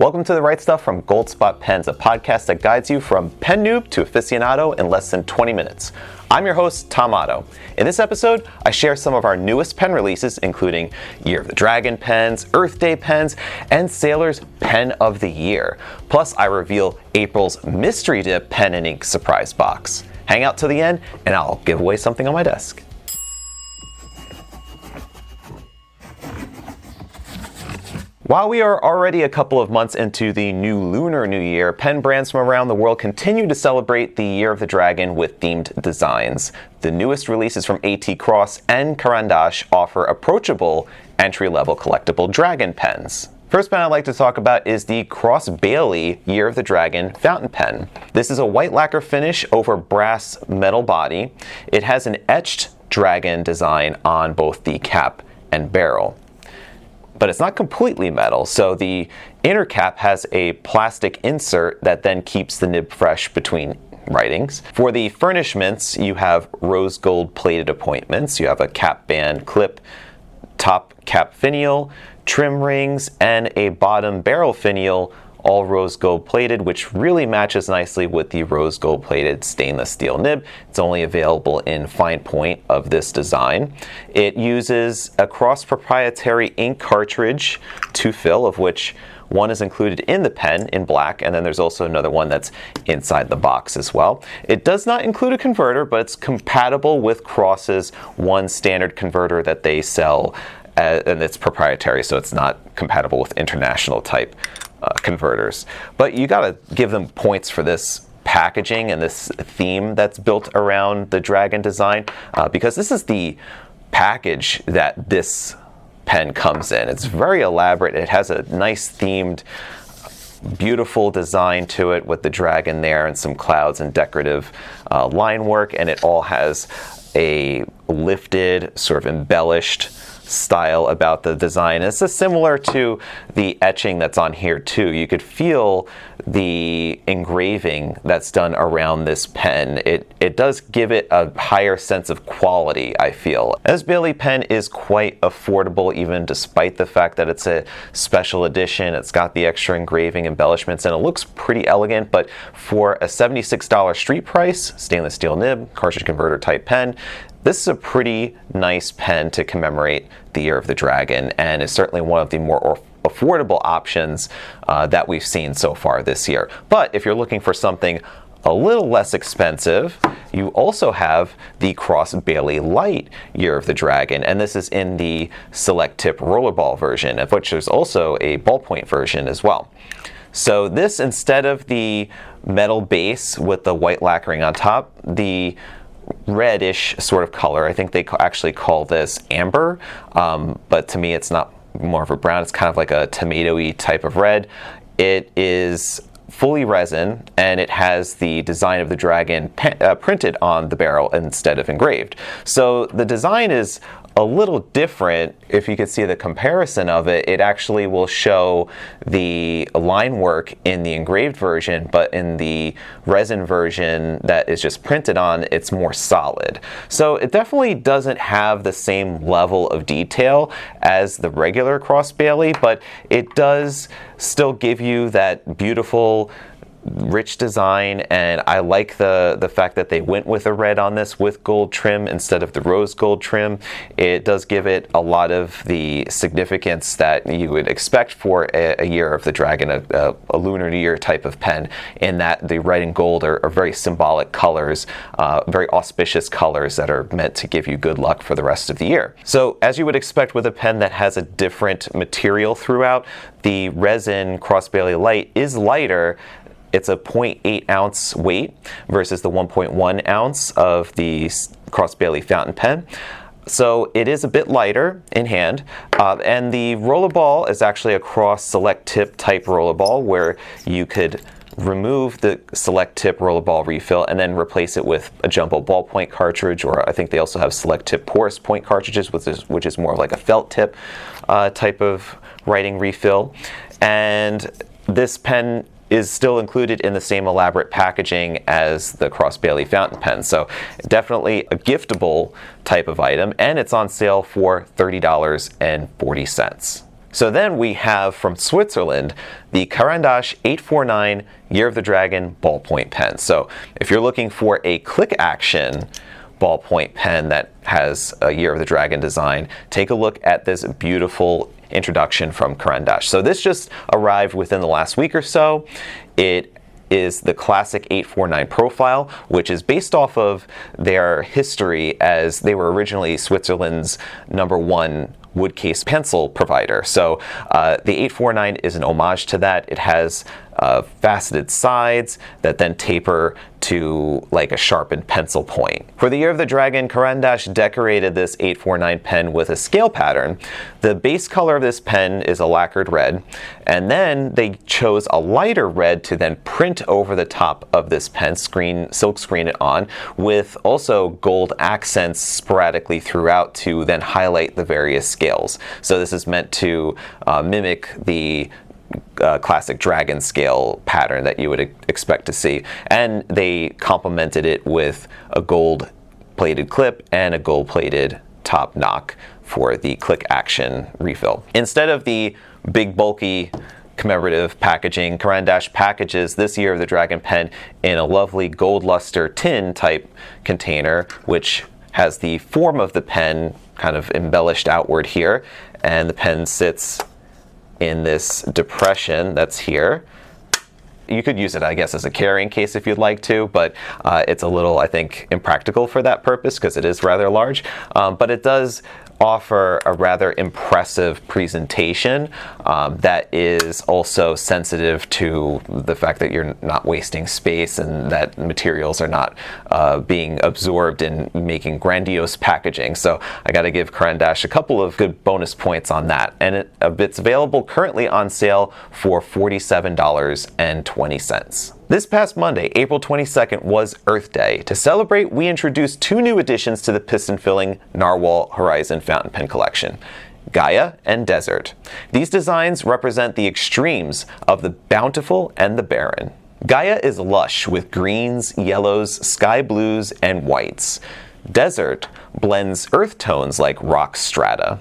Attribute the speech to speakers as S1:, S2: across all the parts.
S1: Welcome to The Right Stuff from Gold Spot Pens, a podcast that guides you from pen noob to aficionado in less than 20 minutes. I'm your host, Tom Otto. In this episode, I share some of our newest pen releases, including Year of the Dragon pens, Earth Day pens, and Sailor's Pen of the Year. Plus, I reveal April's Mystery Dip Pen and Ink surprise box. Hang out till the end, and I'll give away something on my desk. While we are already a couple of months into the new Lunar New Year, pen brands from around the world continue to celebrate the Year of the Dragon with themed designs. The newest releases from AT Cross and Caran offer approachable, entry-level collectible dragon pens. First pen I'd like to talk about is the Cross Bailey Year of the Dragon fountain pen. This is a white lacquer finish over brass metal body. It has an etched dragon design on both the cap and barrel. But it's not completely metal, so the inner cap has a plastic insert that then keeps the nib fresh between writings. For the furnishments, you have rose gold plated appointments. You have a cap band clip, top cap finial, trim rings, and a bottom barrel finial, all rose gold plated, which really matches nicely with the rose gold plated stainless steel nib. It's only available in fine point of this design. It uses a Cross proprietary ink cartridge to fill, of which one is included in the pen in black, and then there's also another one that's inside the box as well. It does not include a converter, but it's compatible with Cross's one standard converter that they sell, and it's proprietary, so it's not compatible with international type converters. But you gotta give them points for this packaging and this theme that's built around the dragon design, because this is the package that this pen comes in. It's very elaborate. It has a nice themed, beautiful design to it with the dragon there and some clouds and decorative line work, and it all has a lifted, sort of embellished style about the design. It's similar to the etching that's on here too. You could feel the engraving that's done around this pen. It does give it a higher sense of quality, I feel. This Bailey pen is quite affordable, even despite the fact that it's a special edition. It's got the extra engraving embellishments and it looks pretty elegant, but for a $76 street price, stainless steel nib, cartridge converter type pen, this is a pretty nice pen to commemorate the Year of the Dragon, and is certainly one of the more affordable options that we've seen so far this year. But if you're looking for something a little less expensive, you also have the Cross Bailey Light Year of the Dragon, and this is in the select tip rollerball version, of which there's also a ballpoint version as well. So this, instead of the metal base with the white lacquering on top, the reddish sort of color, I think they actually call this amber, but to me it's not more of a brown, it's kind of like a tomato-y type of red. It is fully resin, and it has the design of the dragon printed on the barrel instead of engraved. So the design is a little different. If you could see the comparison of it, it actually will show the line work in the engraved version, but in the resin version that is just printed on, it's more solid. So it definitely doesn't have the same level of detail as the regular Cross Bailey, but it does still give you that beautiful, rich design, and I like the fact that they went with a red on this with gold trim instead of the rose gold trim. It does give it a lot of the significance that you would expect for a Year of the Dragon, a Lunar New Year type of pen, in that the red and gold are very symbolic colors, very auspicious colors that are meant to give you good luck for the rest of the year. So as you would expect with a pen that has a different material throughout, the resin Cross Bailey Light is lighter. It's a 0.8 ounce weight versus the 1.1 ounce of the Cross Bailey fountain pen. So it is a bit lighter in hand. And the rollerball is actually a Cross select tip type rollerball, where you could remove the select tip rollerball refill and then replace it with a jumbo ballpoint cartridge, or I think they also have select tip porous point cartridges, which is more like a felt tip type of writing refill. And this pen is still included in the same elaborate packaging as the Cross Bailey fountain pen. So definitely a giftable type of item, and it's on sale for $30.40. So then we have from Switzerland the Caran 849 Year of the Dragon ballpoint pen. So if you're looking for a click action ballpoint pen that has a Year of the Dragon design, take a look at this beautiful introduction from Caran. So this just arrived within the last week or so. It is the classic 849 profile, which is based off of their history as they were originally Switzerland's #1 wood case pencil provider. So the 849 is an homage to that. It has faceted sides that then taper to like a sharpened pencil point. For the Year of the Dragon, Caran decorated this 849 pen with a scale pattern. The base color of this pen is a lacquered red, and then they chose a lighter red to then print over the top of this pen, silk screen it on, with also gold accents sporadically throughout to then highlight the various scales. So this is meant to mimic the classic dragon scale pattern that you would expect to see, and they complemented it with a gold plated clip and a gold plated top knock for the click action refill. Instead of the big bulky commemorative packaging, Caran packages this Year of the Dragon pen in a lovely gold luster tin type container, which has the form of the pen kind of embellished outward here, and the pen sits in this depression that's here. You could use it, I guess, as a carrying case if you'd like to, but it's a little, I think, impractical for that purpose because it is rather large. But it does offer a rather impressive presentation that is also sensitive to the fact that you're not wasting space and that materials are not being absorbed in making grandiose packaging. So I got to give Caran a couple of good bonus points on that. And it's available currently on sale for $47.20. This past Monday, April 22nd, was Earth Day. To celebrate, we introduced 2 new additions to the piston-filling Nahvalur Horizon fountain pen collection: Gaia and Desert. These designs represent the extremes of the bountiful and the barren. Gaia is lush with greens, yellows, sky blues, and whites. Desert blends earth tones like rock strata.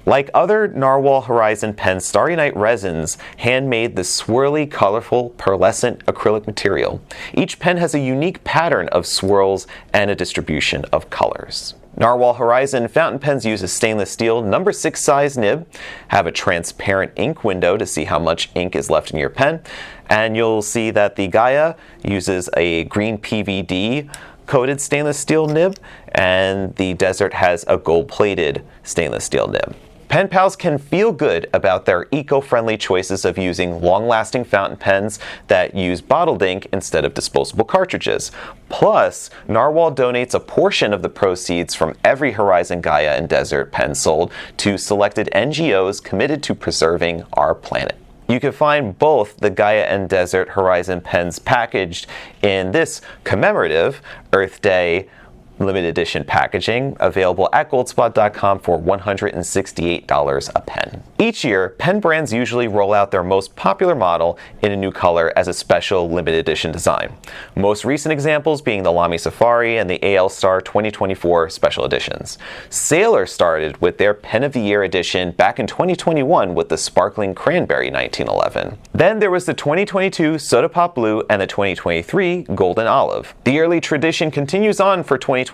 S1: Like other Nahvalur Horizon pens, Starry Night resins handmade the swirly, colorful, pearlescent acrylic material. Each pen has a unique pattern of swirls and a distribution of colors. Nahvalur Horizon fountain pens use a stainless steel No. 6 size nib, have a transparent ink window to see how much ink is left in your pen, and you'll see that the Gaia uses a green PVD coated stainless steel nib, and the Desert has a gold-plated stainless steel nib. Pen pals can feel good about their eco-friendly choices of using long-lasting fountain pens that use bottled ink instead of disposable cartridges. Plus, Nahvalur donates a portion of the proceeds from every Horizon, Gaia, and Desert pen sold to selected NGOs committed to preserving our planet. You can find both the Gaia and Desert Horizon pens packaged in this commemorative Earth Day limited edition packaging, available at goldspot.com for $168 a pen. Each year, pen brands usually roll out their most popular model in a new color as a special limited edition design. Most recent examples being the Lamy Safari and the AL Star 2024 special editions. Sailor started with their Pen of the Year edition back in 2021 with the Sparkling Cranberry 1911. Then there was the 2022 Soda Pop Blue and the 2023 Golden Olive. The yearly tradition continues on for 2024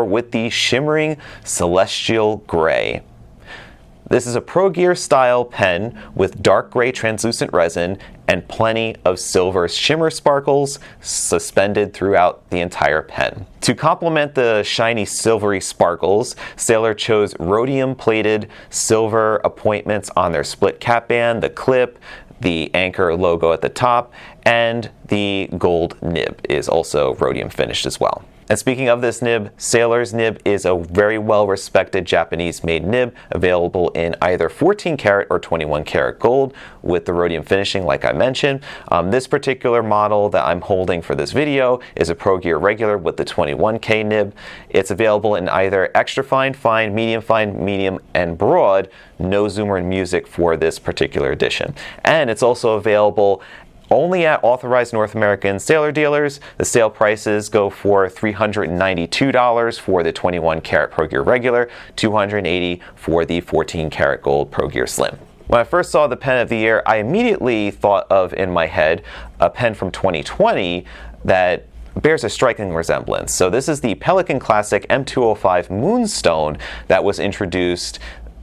S1: with the shimmering Celestial Gray. This is a Pro Gear style pen with dark gray translucent resin and plenty of silver shimmer sparkles suspended throughout the entire pen. To complement the shiny silvery sparkles, Sailor chose rhodium plated silver appointments on their split cap band, the clip, the anchor logo at the top, and the gold nib is also rhodium finished as well. And speaking of this nib, Sailor's nib is a very well-respected Japanese-made nib, available in either 14 karat or 21 karat gold with the rhodium finishing like I mentioned. This particular model that I'm holding for this video is a Pro Gear regular with the 21K nib. It's available in either extra fine, fine, medium, and broad, no zoomer and music for this particular edition. And it's also available only at authorized North American Sailor dealers. The sale prices go for $392 for the 21 karat Pro Gear regular, $280 for the 14 karat gold Pro Gear Slim. When I first saw the pen of the year, I immediately thought of, in my head, a pen from 2020 that bears a striking resemblance. So this is the Pelikan Classic M205 Moonstone that was introduced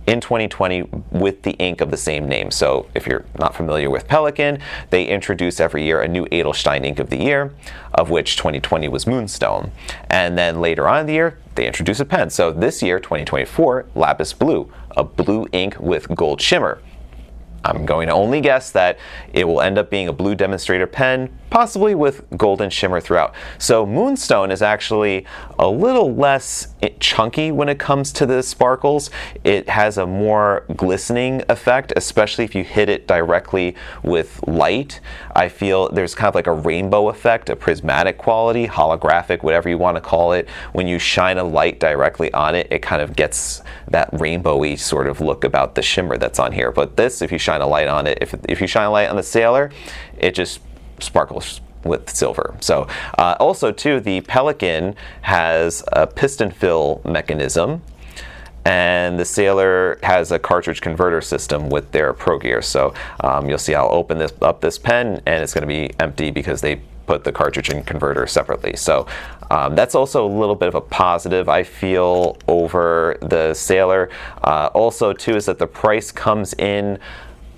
S1: in 2020 with the ink of the same name. So if you're not familiar with Pelikan, they introduce every year a new Edelstein ink of the year, of which 2020 was Moonstone. And then later on in the year, they introduce a pen. So this year, 2024, Lapis Blue, a blue ink with gold shimmer. I'm going to only guess that it will end up being a blue demonstrator pen, possibly with golden shimmer throughout. So Moonstone is actually a little less chunky when it comes to the sparkles. It has a more glistening effect, especially if you hit it directly with light. I feel there's kind of like a rainbow effect, a prismatic quality, holographic, whatever you want to call it. When you shine a light directly on it, it kind of gets that rainbowy sort of look about the shimmer that's on here. But this, if you shine a light on it, if you shine a light on the Sailor, it just sparkles with silver. So also too, the Pelikan has a piston fill mechanism, and the Sailor has a cartridge converter system with their Pro Gear. So you'll see I'll open this pen and it's going to be empty because they put the cartridge and converter separately. So that's also a little bit of a positive, I feel, over the Sailor. Also too is that the price comes in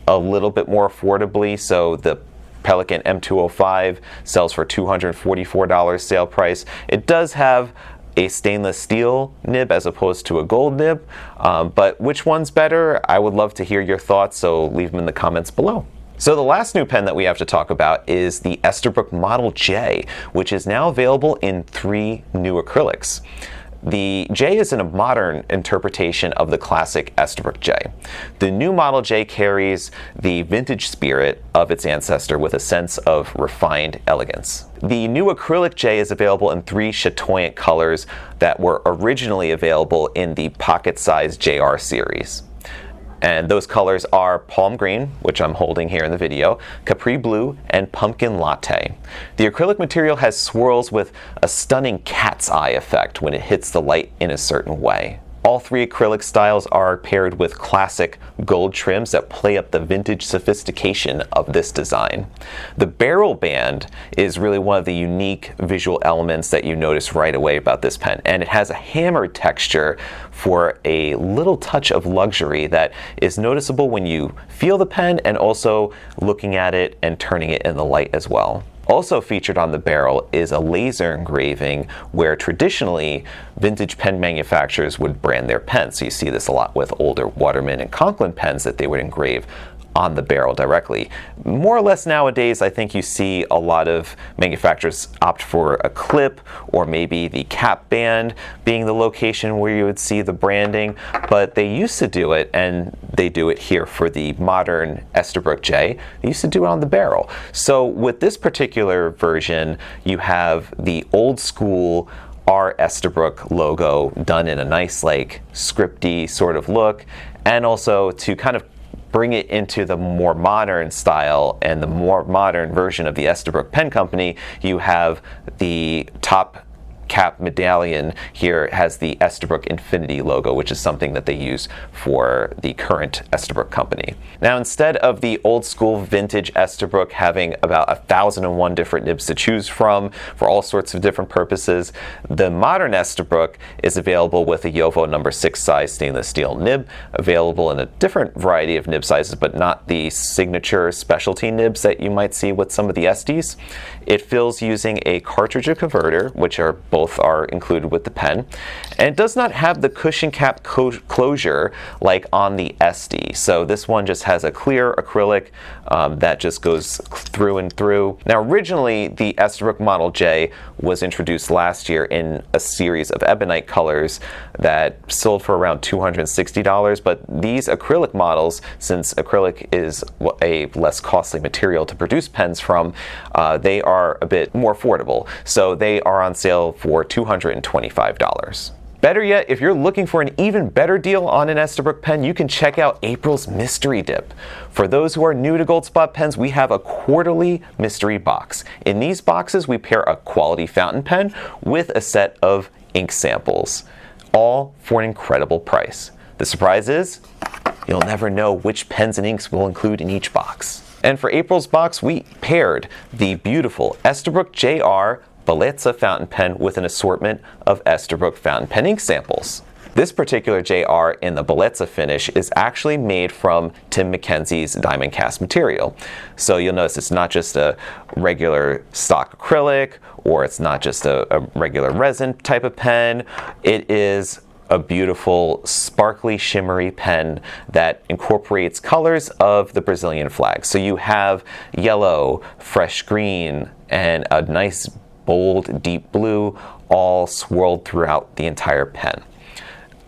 S1: a little bit more affordably. So the Pelikan M205 sells for $244 sale price. It does have a stainless steel nib as opposed to a gold nib, but which one's better? I would love to hear your thoughts, so leave them in the comments below. So the last new pen that we have to talk about is the Esterbrook Model J, which is now available in 3 new acrylics. The J is in a modern interpretation of the classic Esterbrook J. The new Model J carries the vintage spirit of its ancestor with a sense of refined elegance. The new acrylic J is available in 3 chatoyant colors that were originally available in the pocket-sized JR series. And those colors are Palm Green, which I'm holding here in the video, Capri Blue, and Pumpkin Latte. The acrylic material has swirls with a stunning cat's eye effect when it hits the light in a certain way. All 3 acrylic styles are paired with classic gold trims that play up the vintage sophistication of this design. The barrel band is really one of the unique visual elements that you notice right away about this pen, and it has a hammered texture for a little touch of luxury that is noticeable when you feel the pen and also looking at it and turning it in the light as well. Also featured on the barrel is a laser engraving where traditionally vintage pen manufacturers would brand their pens. So you see this a lot with older Waterman and Conklin pens that they would engrave on the barrel directly. More or less nowadays, I think you see a lot of manufacturers opt for a clip or maybe the cap band being the location where you would see the branding, but they used to do it, and they do it here for the modern Esterbrook J. They used to do it on the barrel. So with this particular version, you have the old school R. Esterbrook logo done in a nice, like, scripty sort of look, and also to kind of bring it into the more modern style and the more modern version of the Esterbrook Pen Company, you have the top cap medallion here has the Esterbrook Infinity logo, which is something that they use for the current Esterbrook company. Now, instead of the old school vintage Esterbrook having about 1,001 different nibs to choose from for all sorts of different purposes, the modern Esterbrook is available with a Yovo number 6 size stainless steel nib, available in a different variety of nib sizes, but not the signature specialty nibs that you might see with some of the Estes. It fills using a cartridge converter, which are both are included with the pen, and it does not have the cushion cap closure like on the Este. So this one just has a clear acrylic that just goes through and through. Now, originally the Esterbrook Model J was introduced last year in a series of ebonite colors that sold for around $260, but these acrylic models, since acrylic is a less costly material to produce pens from, they are a bit more affordable. So they are on sale for $225. Better yet, if you're looking for an even better deal on an Esterbrook pen, you can check out April's Mystery Dip. For those who are new to Goldspot pens, we have a quarterly mystery box. In these boxes, we pair a quality fountain pen with a set of ink samples, all for an incredible price. The surprise is, you'll never know which pens and inks we'll include in each box. And for April's box, we paired the beautiful Esterbrook JR Bellezza fountain pen with an assortment of Esterbrook fountain pen ink samples. This particular JR in the Bellezza finish is actually made from Tim Mackenzie's diamond cast material. So you'll notice it's not just a regular stock acrylic, or it's not just a regular resin type of pen. It is a beautiful, sparkly, shimmery pen that incorporates colors of the Brazilian flag. So you have yellow, fresh green, and a nice bold, deep blue, all swirled throughout the entire pen.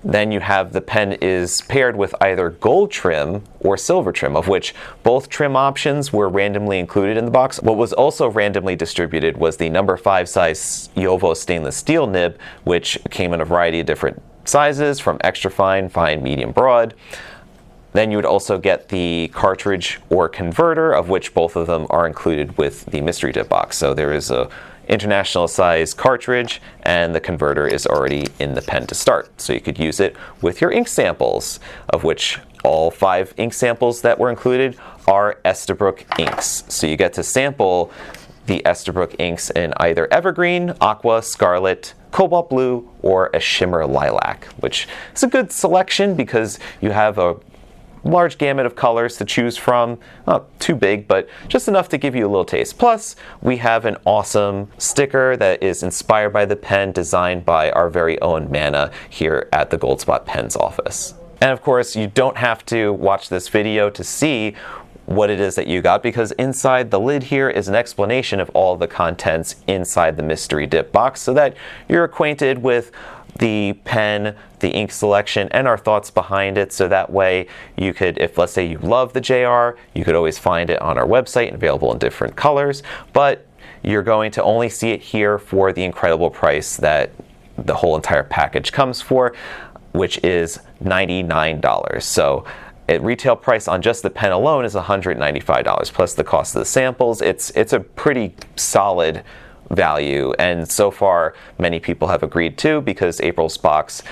S1: Then you have the pen is paired with either gold trim or silver trim, of which both trim options were randomly included in the box. What was also randomly distributed was the number 5 size JoWo stainless steel nib, which came in a variety of different sizes, from extra fine, fine, medium, broad. Then you would also get the cartridge or converter, of which both of them are included with the mystery dip box. So there is a international size cartridge, and the converter is already in the pen to start. So you could use it with your ink samples, of which all 5 ink samples that were included are Esterbrook inks. So you get to sample the Esterbrook inks in either evergreen, aqua, scarlet, cobalt blue, or a shimmer lilac, which is a good selection because you have a large gamut of colors to choose from. Not too big, but just enough to give you a little taste. Plus, we have an awesome sticker that is inspired by the pen, designed by our very own Mana here at the Goldspot Pens office. And of course, you don't have to watch this video to see what it is that you got, because inside the lid here is an explanation of all the contents inside the mystery dip box, so that you're acquainted with the pen, the ink selection, and our thoughts behind it. So that way you could, if let's say you love the JR, you could always find it on our website and available in different colors, but you're going to only see it here for the incredible price that the whole entire package comes for, which is $99. So at retail price on just the pen alone is $195 plus the cost of the samples. It's a pretty solid value, and so far many people have agreed to, because April's box,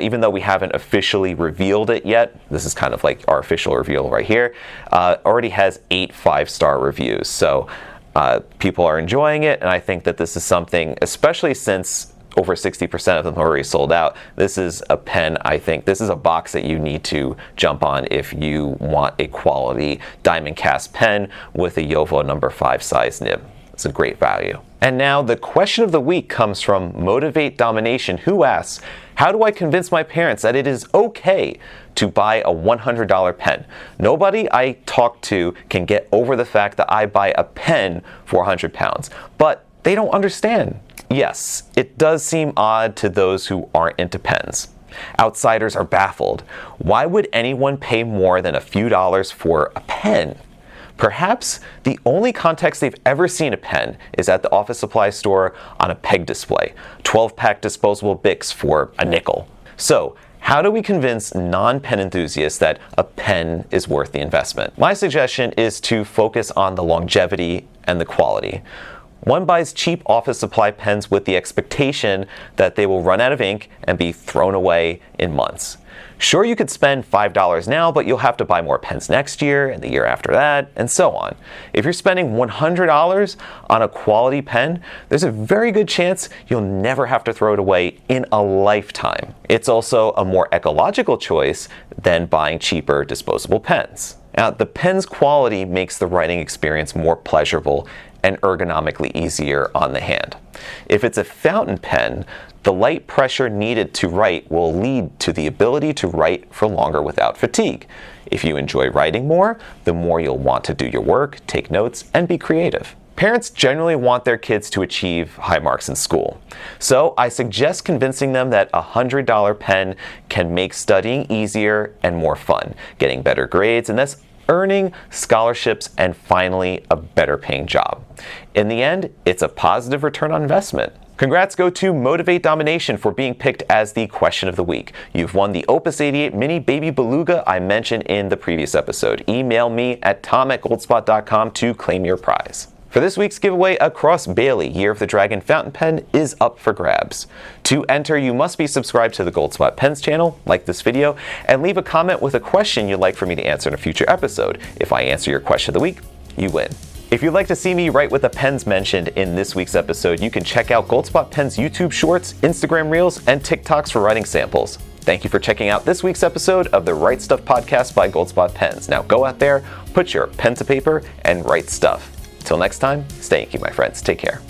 S1: even though we haven't officially revealed it yet, this is kind of like our official reveal right here, already has 8 5-star reviews. So people are enjoying it, and I think that this is something, especially since over 60% of them are already sold out, this is a pen, I think this is a box that you need to jump on if you want a quality diamond cast pen with a JoWo number 5 size nib. It's a great value. And now the question of the week comes from Motivate Domination, who asks, how do I convince my parents that it is okay to buy a $100 pen? Nobody I talk to can get over the fact that I buy a pen for 100 pounds, but they don't understand. Yes, it does seem odd to those who aren't into pens. Outsiders are baffled. Why would anyone pay more than a few dollars for a pen? Perhaps the only context they've ever seen a pen is at the office supply store on a peg display. 12-pack disposable Bics for a nickel. So, how do we convince non-pen enthusiasts that a pen is worth the investment? My suggestion is to focus on the longevity and the quality. One buys cheap office supply pens with the expectation that they will run out of ink and be thrown away in months. Sure, you could spend $5 now, but you'll have to buy more pens next year and the year after that, and so on. If you're spending $100 on a quality pen, there's a very good chance you'll never have to throw it away in a lifetime. It's also a more ecological choice than buying cheaper disposable pens. Now, the pen's quality makes the writing experience more pleasurable and ergonomically easier on the hand. If it's a fountain pen, the light pressure needed to write will lead to the ability to write for longer without fatigue. If you enjoy writing more, the more you'll want to do your work, take notes, and be creative. Parents generally want their kids to achieve high marks in school. So I suggest convincing them that a $100 pen can make studying easier and more fun, getting better grades, and thus earning scholarships and finally a better paying job. In the end, it's a positive return on investment. Congrats go to Motivate Domination for being picked as the question of the week. You've won the Opus 88 Mini Baby Beluga I mentioned in the previous episode. Email me at tom@goldspot.com to claim your prize. For this week's giveaway, a Cross Bailey Year of the Dragon fountain pen is up for grabs. To enter, you must be subscribed to the Goldspot Pens channel, like this video, and leave a comment with a question you'd like for me to answer in a future episode. If I answer your question of the week, you win. If you'd like to see me write with the pens mentioned in this week's episode, you can check out Goldspot Pens YouTube Shorts, Instagram Reels, and TikToks for writing samples. Thank you for checking out this week's episode of the Write Stuff podcast by Goldspot Pens. Now go out there, put your pen to paper, and write stuff. Till next time, stay inky, my friends. Take care.